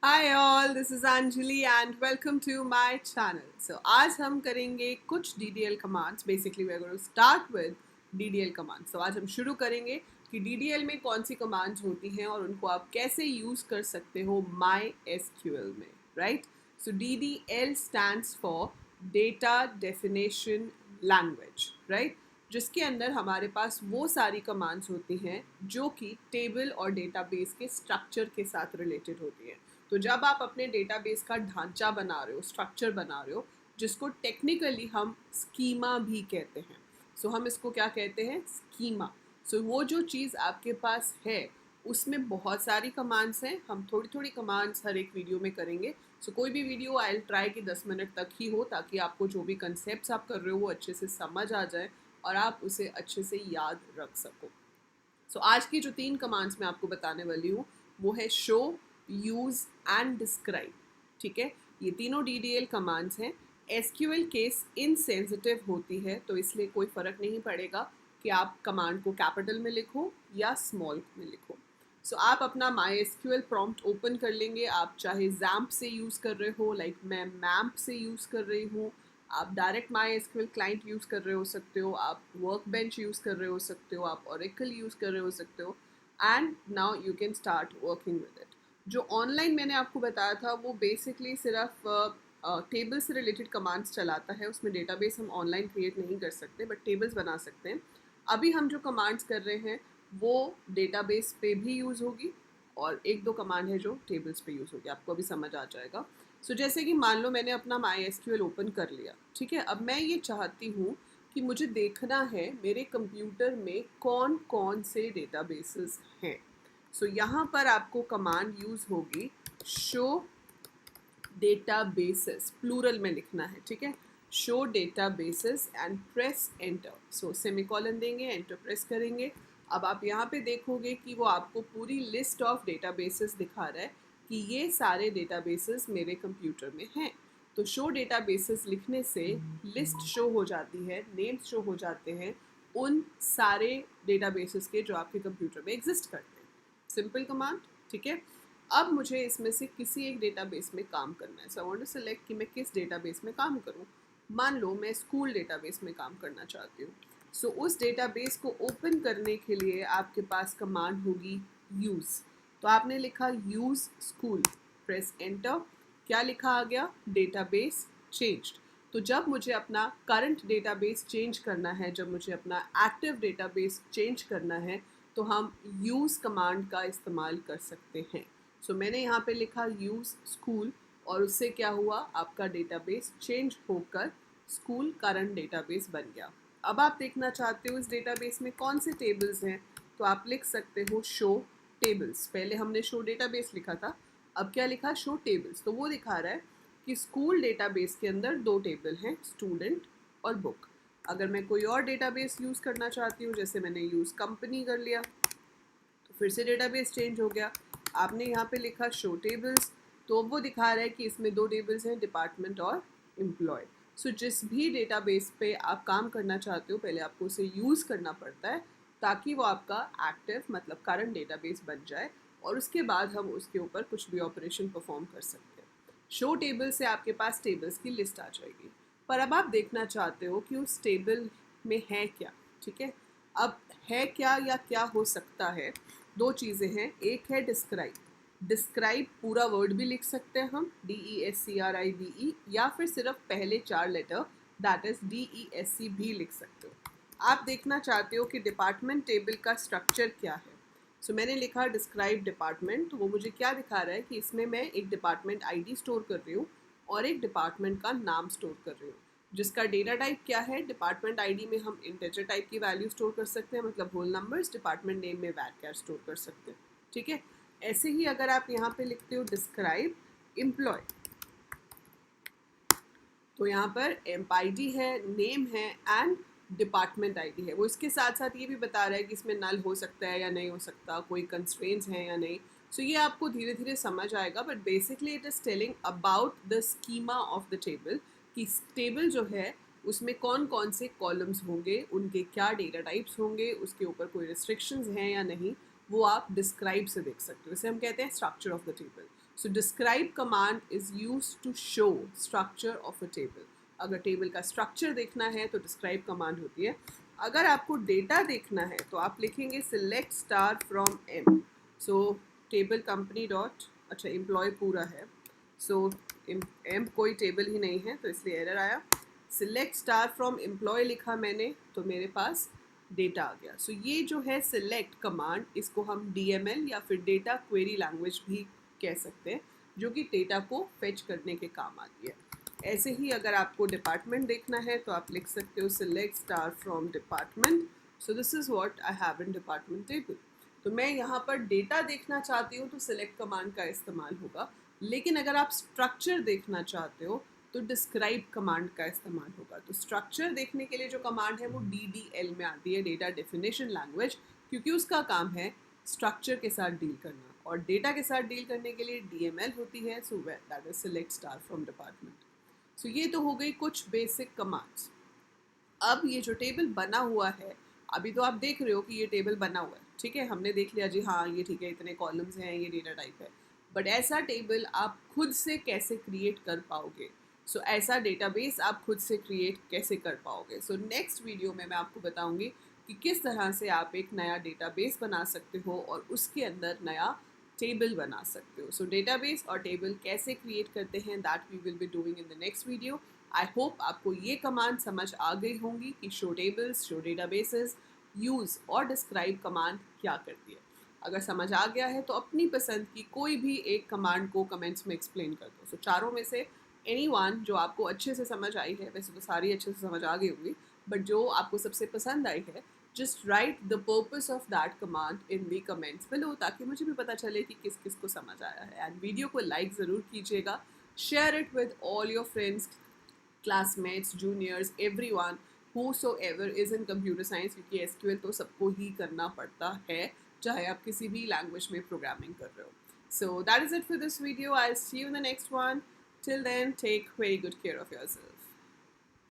Hi all, this is Anjali and welcome to my channel. So आज हम करेंगे कुछ DDL commands. Basically we are going to start with DDL commands. तो आज हम शुरू करेंगे कि DDL में कौन सी कमांड्स होती हैं और उनको आप कैसे यूज़ कर सकते हो MySQL में, right. So DDL stands for data definition language, right, जिसके अंदर हमारे पास वो सारी कमांड्स होती हैं जो कि टेबल और डेटाबेस के स्ट्रक्चर के साथ रिलेटेड होती हैं। तो जब आप अपने डेटाबेस का ढांचा बना रहे हो, स्ट्रक्चर बना रहे हो, जिसको टेक्निकली हम स्कीमा भी कहते हैं। सो हम इसको क्या कहते हैं? स्कीमा। सो वो जो चीज़ आपके पास है उसमें बहुत सारी कमांड्स हैं। हम थोड़ी थोड़ी कमांड्स हर एक वीडियो में करेंगे। सो कोई भी वीडियो आई ट्राई कि 10 मिनट तक ही हो, ताकि आपको जो भी कंसेप्ट आप कर रहे हो वो अच्छे से समझ आ जाए और आप उसे अच्छे से याद रख सको। सो आज की जो 3 कमांड्स मैं आपको बताने वाली हूँ वो है शो, यूज़ एंड डिस्क्राइब। ठीक है, ये तीनों DDL कमांड्स हैं। SQL केस इनसेंसिटिव होती है, तो इसलिए कोई फ़र्क नहीं पड़ेगा कि आप कमांड को कैपिटल में लिखो या स्मॉल में लिखो। सो आप अपना MySQL प्रॉम्प्ट ओपन कर लेंगे। आप चाहे XAMPP से यूज़ कर रहे हो, लाइक मैं MAMP से यूज़ कर रही हूँ, आप डायरेक्ट MySQL क्लाइंट यूज़ कर रहे हो सकते हो, आप वर्कबेंच यूज़ कर रहे हो सकते हो, आप Oracle यूज़ कर रहे हो सकते हो, and now you can start working with it. जो ऑनलाइन मैंने आपको बताया था वो बेसिकली सिर्फ टेबल से रिलेटेड कमांड्स चलाता है। उसमें डेटाबेस हम ऑनलाइन क्रिएट नहीं कर सकते, बट टेबल्स बना सकते हैं। अभी हम जो कमांड्स कर रहे हैं वो डेटाबेस पे भी यूज़ होगी, और एक दो कमांड है जो टेबल्स पे यूज़ होगी, आपको अभी समझ आ जाएगा। सो जैसे कि मान लो मैंने अपना MySQL ओपन कर लिया, ठीक है। अब मैं ये चाहती हूँ कि मुझे देखना है मेरे कंप्यूटर में कौन कौन से डेटाबेसेस हैं। सो यहाँ पर आपको कमांड यूज़ होगी शो डेटाबेसेस, प्लूरल में लिखना है, ठीक है। Show databases and press enter. So semicolon देंगे, एंटर प्रेस करेंगे। अब आप यहाँ पे देखोगे कि वो आपको पूरी लिस्ट ऑफ डेटाबेसेस दिखा रहा है कि ये सारे डेटाबेसेस मेरे कंप्यूटर में हैं। तो शो डेटाबेसेस लिखने से लिस्ट शो हो जाती है, नेम्स शो हो जाते हैं उन सारे डेटाबेसेस के जो आपके कंप्यूटर में एग्जिस्ट करते हैं। सिंपल कमांड, ठीक है। अब मुझे इसमें से किसी एक डेटाबेस में काम करना है। सो आई वांट टू सेलेक्ट कि मैं किस डेटाबेस में काम करूं। मान लो मैं स्कूल डेटाबेस में काम करना चाहती हूँ। सो उस डेटाबेस को ओपन करने के लिए आपके पास कमांड होगी यूज़। तो आपने लिखा यूज़ स्कूल, प्रेस एंटर। क्या लिखा आ गया? Database changed. तो जब मुझे अपना करंट डेटाबेस चेंज करना है, जब मुझे अपना एक्टिव डेटाबेस चेंज करना है, तो हम यूज़ कमांड का इस्तेमाल कर सकते हैं। सो मैंने यहाँ पे लिखा यूज़ स्कूल, और उससे क्या हुआ, आपका डेटाबेस चेंज होकर स्कूल करंट डेटाबेस बन गया। अब आप देखना चाहते हो इस डेटाबेस में कौन से टेबल्स हैं, तो आप लिख सकते हो शो टेबल्स। पहले हमने शो डेटाबेस लिखा था, अब क्या लिखा? Show tables. तो वो दिखा रहा है कि स्कूल डेटाबेस के अंदर 2 टेबल हैं, स्टूडेंट और बुक। अगर मैं कोई और डेटाबेस यूज़ करना चाहती हूँ, जैसे मैंने यूज़ कंपनी कर लिया, तो फिर से डेटाबेस चेंज हो गया। आपने यहाँ पे लिखा शो टेबल्स, तो वो दिखा रहा है कि इसमें 2 टेबल्स हैं, डिपार्टमेंट और एम्प्लॉय। सो जिस भी डेटाबेस पे आप काम करना चाहते हो, पहले आपको उसे यूज़ करना पड़ता है ताकि वो आपका एक्टिव मतलब करंट डेटाबेस बन जाए, और उसके बाद हम उसके ऊपर कुछ भी ऑपरेशन परफॉर्म कर सकते हैं। शो टेबल से आपके पास टेबल्स की लिस्ट आ जाएगी। पर अब आप देखना चाहते हो कि उस टेबल में है क्या, ठीक है। अब है क्या या क्या हो सकता है, 2 चीज़ें हैं। एक है डिस्क्राइब। डिस्क्राइब पूरा वर्ड भी लिख सकते हैं हम, DESCRIBE, या फिर सिर्फ पहले 4 लेटर दैट इज DESC भी लिख सकते हो। आप देखना चाहते हो कि डिपार्टमेंट टेबल का स्ट्रक्चर क्या है। सो मैंने लिखा डिस्क्राइब डिपार्टमेंट। तो वो मुझे क्या दिखा रहा है कि इसमें मैं एक डिपार्टमेंट ID स्टोर कर रही हूँ और एक डिपार्टमेंट का नाम स्टोर कर रही हूँ, जिसका डेटा टाइप क्या है। डिपार्टमेंट ID में हम इंटीजर टाइप की वैल्यू स्टोर कर सकते हैं, मतलब होल नंबर्स। डिपार्टमेंट नेम में varchar स्टोर कर सकते हैं, ठीक है। ऐसे ही अगर आप यहाँ पे लिखते हो डिस्क्राइब एम्प्लॉय, तो यहाँ पर एम्प ID है, नेम है एंड डिपार्टमेंट ID है। वो इसके साथ साथ ये भी बता रहा है कि इसमें नल हो सकता है या नहीं हो सकता, कोई कंस्ट्रेंट्स हैं या नहीं। सो ये आपको धीरे धीरे समझ आएगा, but basically it is telling about the schema of the table, कि टेबल जो है उसमें कौन कौन से कॉलम्स होंगे, उनके क्या डेटा टाइप्स होंगे, उसके ऊपर कोई रिस्ट्रिक्शंस हैं या नहीं, वो आप डिस्क्राइब से देख सकते हो। इसे हम कहते हैं structure of the table. So describe command is use to show structure of a table. अगर टेबल का स्ट्रक्चर देखना है तो डिस्क्राइब कमांड होती है। अगर आपको डेटा देखना है तो आप लिखेंगे select star from M. So table company dot, अच्छा एम्प्लॉय पूरा है, सो एम कोई टेबल ही नहीं है तो इसलिए एरर आया। सिलेक्ट स्टार फ्रॉम एम्प्लॉय लिखा मैंने तो मेरे पास डेटा आ गया। सो ये जो है सिलेक्ट कमांड, इसको हम DML या फिर डेटा क्वेरी लैंग्वेज भी कह सकते हैं, जो कि डेटा को फेच करने के काम आती है। ऐसे ही अगर आपको डिपार्टमेंट देखना है तो आप लिख सकते हो select star from department. So this is what I have in department table. तो मैं यहाँ पर डेटा देखना चाहती हूँ तो सिलेक्ट कमांड का इस्तेमाल होगा, लेकिन अगर आप स्ट्रक्चर देखना चाहते हो तो डिस्क्राइब कमांड का इस्तेमाल होगा। तो स्ट्रक्चर देखने के लिए जो कमांड है वो DDL में आती है, डेटा डेफिनेशन लैंग्वेज, क्योंकि उसका काम है स्ट्रक्चर के साथ डील करना, और डेटा के साथ डील करने के लिए DML होती है। So that is select star from department. So ये तो हो गई कुछ बेसिक कमांड्स। अब ये जो टेबल बना हुआ है, अभी तो आप देख रहे हो कि ये टेबल बना हुआ है, ठीक है, हमने देख लिया जी, हाँ ये ठीक है, इतने कॉलम्स हैं, ये डेटा टाइप है। बट ऐसा टेबल आप खुद से कैसे क्रिएट कर पाओगे? सो ऐसा डेटाबेस आप खुद से क्रिएट कैसे कर पाओगे? सो नेक्स्ट वीडियो में मैं आपको बताऊंगी कि किस तरह से आप एक नया डेटाबेस बना सकते हो और उसके अंदर नया टेबल बना सकते हो। सो डेटाबेस और टेबल कैसे क्रिएट करते हैं, that we will be doing in the next video. I hope आपको ये कमांड समझ आ गई होंगी कि show tables, show databases, use और डिस्क्राइब कमांड क्या करती है। अगर समझ आ गया है तो अपनी पसंद की कोई भी एक कमांड को कमेंट्स में एक्सप्लेन कर दो। सो चारों में से एनी वन जो आपको अच्छे से समझ आई है, वैसे तो सारी अच्छे से समझ आ गई होंगी, बट जो आपको सबसे पसंद आई है, just right the purpose of that command in the comments below, ताकि मुझे भी पता चले कि किस किस को समझ आया है। एंड वीडियो को लाइक ज़रूर कीजिएगा, share it with all your friends, classmates, juniors, everyone whosoever is in computer science, क्योंकि SQL तो सबको ही करना पड़ता है, चाहे आप किसी भी लैंग्वेज में प्रोग्रामिंग कर रहे हो। So that is it for this video. I'll see you in the next one. Till then, take very good care of yourself.